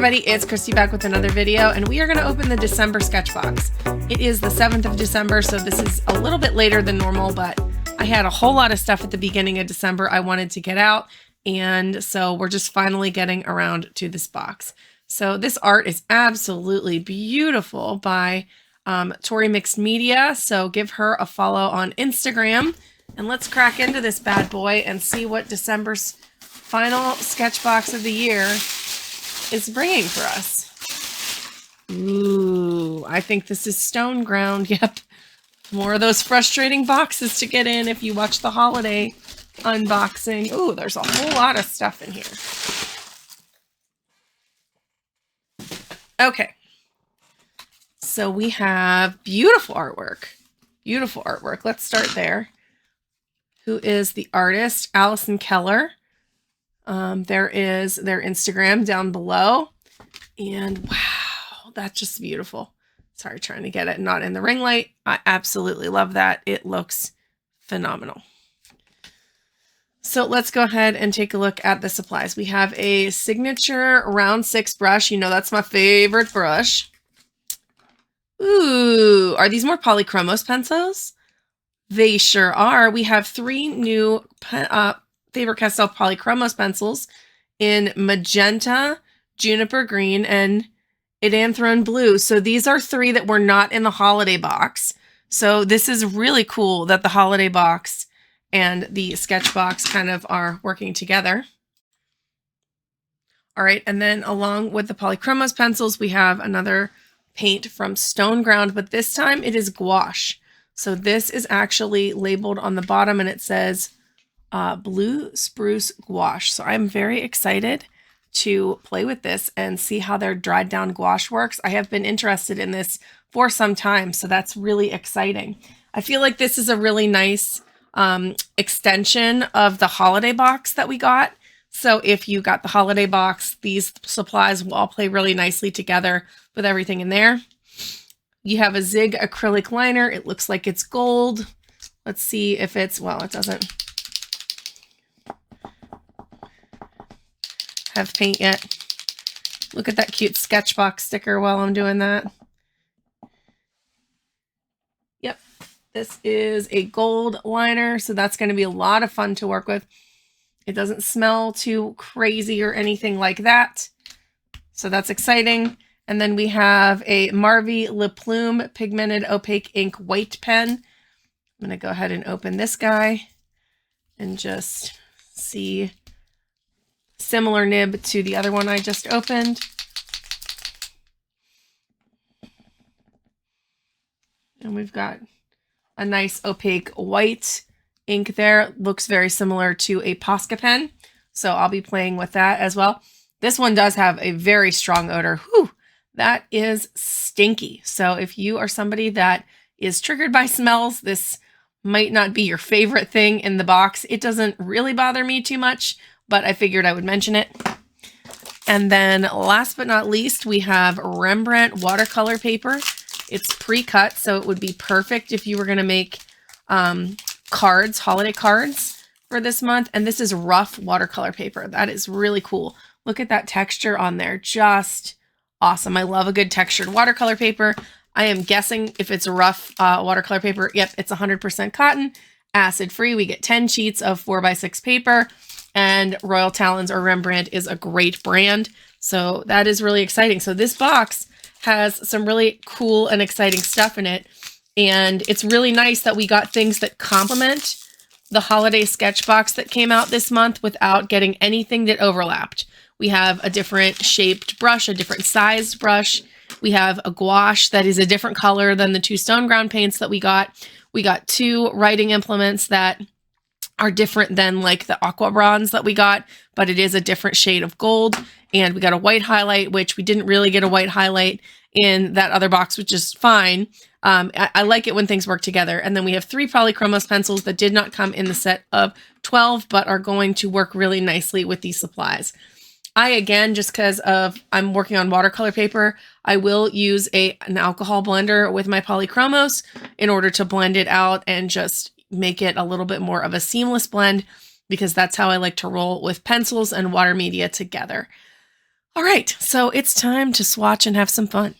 everybody, it's Christy back with another video, and we are going to open the December Sketchbox. It is the 7th of December, so this is a little bit later than normal, but I had a whole lot of stuff at the beginning of December I wanted to get out, and so we're just finally getting around to this box. So this art is absolutely beautiful by Tori Mixed Media, so give her a follow on Instagram, and let's crack into this bad boy and see what December's final Sketchbox of the year is bringing for us. Ooh, I think this is stone ground. Yep. More of those frustrating boxes to get in if you watch the holiday unboxing. Ooh, there's a whole lot of stuff in here. Okay. So we have beautiful artwork. Beautiful artwork. Let's start there. Who is the artist? Allison Keller. There is their Instagram down below, and wow, that's just beautiful. Sorry, trying to get it not in the ring light. I absolutely love that. It looks phenomenal. So let's go ahead and take a look at the supplies. We have a signature round 6 brush. You know, that's my favorite brush. Ooh, are these more polychromos pencils? They sure are. We have 3 new Faber-Castell Polychromos pencils in magenta, juniper green, and edanthron blue. So these are 3 that were not in the holiday box. So this is really cool that the holiday box and the Sketchbox kind of are working together. All right, and then along with the Polychromos pencils, we have another paint from Stone Ground, but this time it is gouache. So this is actually labeled on the bottom, and it says Blue Spruce Gouache. So I'm very excited to play with this and see how their dried down gouache works. I have been interested in this for some time, so that's really exciting. I feel like this is a really nice extension of the holiday box that we got. So if you got the holiday box, these supplies will all play really nicely together with everything in there. You have a Zig acrylic liner. It looks like it's gold. Let's see if it's, well, it doesn't have paint yet. Look at that cute Sketchbox sticker while I'm doing that. Yep, this is a gold liner, so that's going to be a lot of fun to work with. It doesn't smell too crazy or anything like that, so that's exciting. And then we have a Marvy Le Plume Pigmented Opaque Ink White Pen. I'm going to go ahead and open this guy and just see. Similar nib to the other one I just opened. And we've got a nice opaque white ink there. It looks very similar to a Posca pen. So I'll be playing with that as well. This one does have a very strong odor. Whew, that is stinky. So if you are somebody that is triggered by smells, this might not be your favorite thing in the box. It doesn't really bother me too much, but I figured I would mention it. And then last but not least, we have Rembrandt watercolor paper. It's pre-cut, so it would be perfect if you were going to make cards, holiday cards for this month. And this is rough watercolor paper. That is really cool. Look at that texture on there. Just awesome. I love a good textured watercolor paper. I am guessing if it's rough watercolor paper, yep, it's 100% cotton, acid-free. We get 10 sheets of 4x6 paper. And Royal Talons or Rembrandt is a great brand. So that is really exciting. So this box has some really cool and exciting stuff in it. And it's really nice that we got things that complement the holiday Sketchbox that came out this month without getting anything that overlapped. We have a different shaped brush, a different sized brush. We have a gouache that is a different color than the 2 Stone Ground paints that we got. We got 2 writing implements that are different than like the aqua bronze that we got, but it is a different shade of gold. And we got a white highlight, which we didn't really get a white highlight in that other box, which is fine. I like it when things work together. And then we have 3 Polychromos pencils that did not come in the set of 12, but are going to work really nicely with these supplies. Again, just because I'm working on watercolor paper, I will use an alcohol blender with my Polychromos in order to blend it out and just make it a little bit more of a seamless blend, because that's how I like to roll with pencils and water media together. All right, so it's time to swatch and have some fun.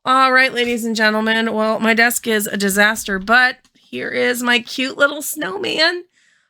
All right, ladies and gentlemen. Well, my desk is a disaster, but here is my cute little snowman.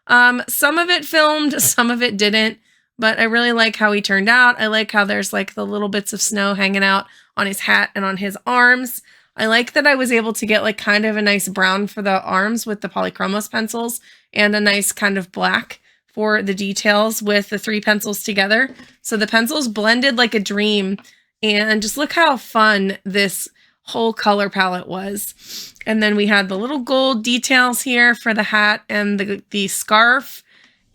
Some of it filmed, some of it didn't, but I really like how he turned out. I like how there's like the little bits of snow hanging out on his hat and on his arms. I like that I was able to get like kind of a nice brown for the arms with the polychromos pencils and a nice kind of black for the details with the 3 pencils together. So the pencils blended like a dream. And just look how fun this whole color palette was. And then we had the little gold details here for the hat and the scarf.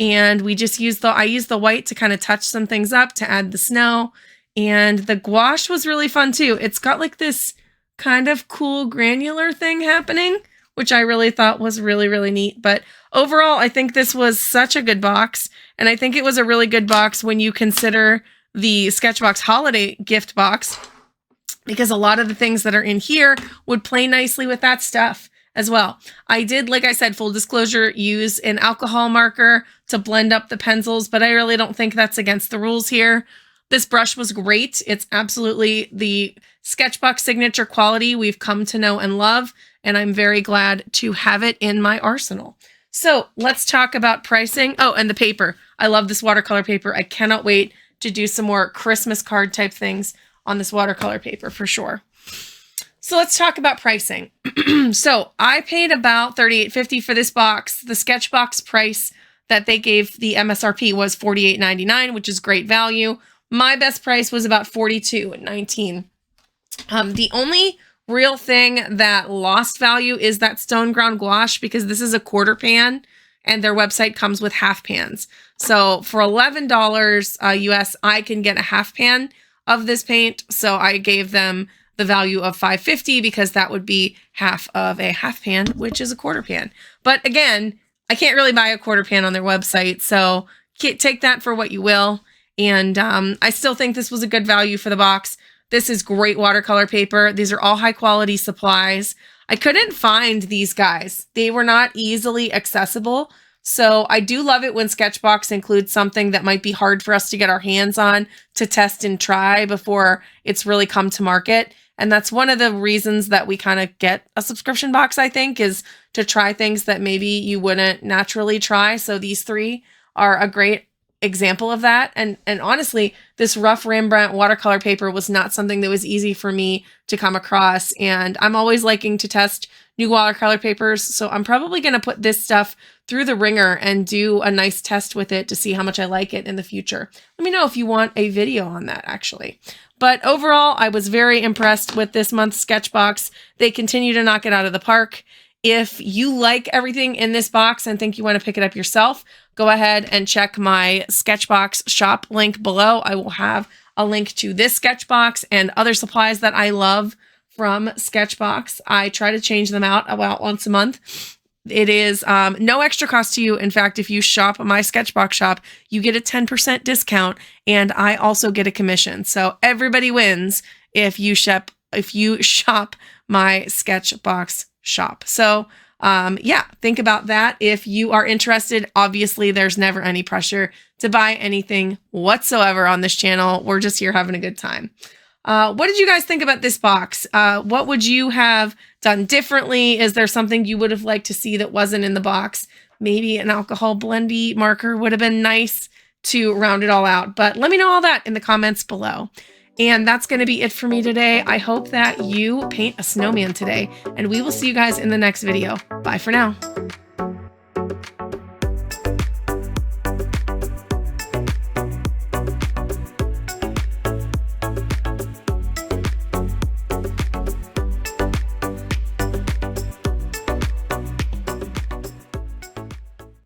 And we just used I used the white to kind of touch some things up to add the snow. And the gouache was really fun too. It's got like this kind of cool granular thing happening, which I really thought was really, really neat. But overall, I think this was such a good box. And I think it was a really good box when you consider the Sketchbox holiday gift box, because a lot of the things that are in here would play nicely with that stuff as well. I did, like I said, full disclosure, use an alcohol marker to blend up the pencils, but I really don't think that's against the rules here. This brush was great. It's absolutely the Sketchbox signature quality we've come to know and love, and I'm very glad to have it in my arsenal. So let's talk about pricing. Oh, and the paper. I love this watercolor paper. I cannot wait to do some more Christmas card type things on this watercolor paper for sure. So let's talk about pricing. So I paid about $38.50 for this box. The Sketchbox price that they gave the MSRP was $48.99, which is great value. My best price was about $42.19. The only real thing that lost value is that stone ground gouache, because this is a quarter pan and their website comes with half pans. So for $11 US, I can get a half pan of this paint. So I gave them the value of $5.50 because that would be half of a half pan, which is a quarter pan. But again, I can't really buy a quarter pan on their website, so take that for what you will. And I still think this was a good value for the box. This is great watercolor paper. These are all high quality supplies. I couldn't find these guys. They were not easily accessible. So I do love it when Sketchbox includes something that might be hard for us to get our hands on to test and try before it's really come to market. And that's one of the reasons that we kind of get a subscription box, I think, is to try things that maybe you wouldn't naturally try. So these three are a great example of that. And honestly, this rough Rembrandt watercolor paper was not something that was easy for me to come across. And I'm always liking to test new watercolor papers. So I'm probably going to put this stuff through the ringer and do a nice test with it to see how much I like it in the future. Let me know if you want a video on that, actually. But overall, I was very impressed with this month's Sketchbox. They continue to knock it out of the park. If you like everything in this box and think you want to pick it up yourself, go ahead and check my Sketchbox shop link below. I will have a link to this Sketchbox and other supplies that I love from Sketchbox. I try to change them out about once a month. It is no extra cost to you. In fact, if you shop my Sketchbox shop, you get a 10% discount, and I also get a commission. So everybody wins if you shop my Sketchbox shop. So yeah, think about that. If you are interested, obviously there's never any pressure to buy anything whatsoever on this channel. We're just here having a good time. What did you guys think about this box? What would you have done differently? Is there something you would have liked to see that wasn't in the box? Maybe an alcohol blendy marker would have been nice to round it all out, but let me know all that in the comments below. And that's going to be it for me today. I hope that you paint a snowman today, and we will see you guys in the next video. Bye for now.